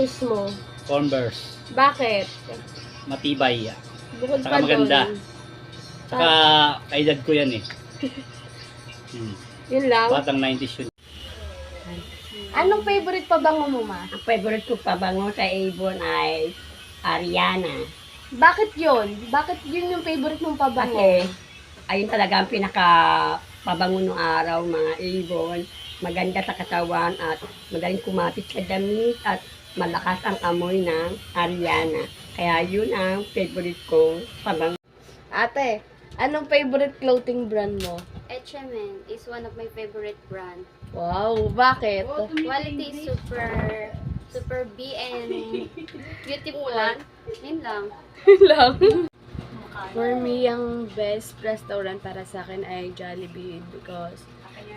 choice mo? Converse. Bakit? Matibay. Bukod Saka pa maganda. doon. Saka kaedad ko yan eh. Yun lang? Batang 90s yun. Anong favorite pabango mo, ma? Ang favorite ko pabango sa Avon ay Ariana. Bakit yun? Bakit yun yung favorite mong pabango? Kasi ayun talaga ang pinaka pabango ng araw, mga Avon. Maganda sa katawan at magaling kumapit sa damit at malakas ang amoy ng Ariana. Kaya yun ang favorite kong pabango. Ate, anong favorite clothing brand mo? H&M is one of my favorite brand. Wow, bakit? Quality is super B and beautiful. Yun lang. lang. For me, ang best restaurant para sa akin ay Jollibee because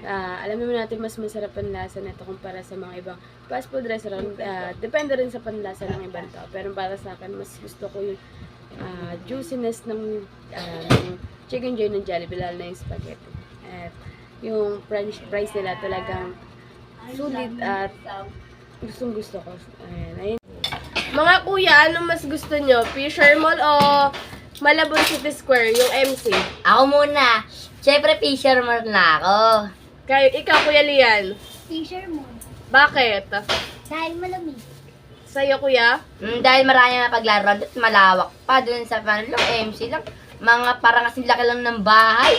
alam naman natin mas masarap ang lasa nito kumpara sa mga ibang fast food restaurant. Depende rin sa panlasa ng ibang tao. Pero para sa akin, mas gusto ko yung juiciness ng chicken joy ng Jollibee, lalo na yung spaghetti. At yung french fries nila talagang sulit at gustong gusto ko. Ayun. Mga kuya, ano mas gusto nyo? Fisher Mall o Malabon City Square, yung MC? Ako muna. Siyempre, fisherman na ako. Ikaw, Kuya Lian. Fisherman. Bakit? Dahil malamig. Sa'yo, Kuya? Dahil marami na paglaro at malawak pa dun sa MC lang. Mga parang kasing laki lang ng bahay.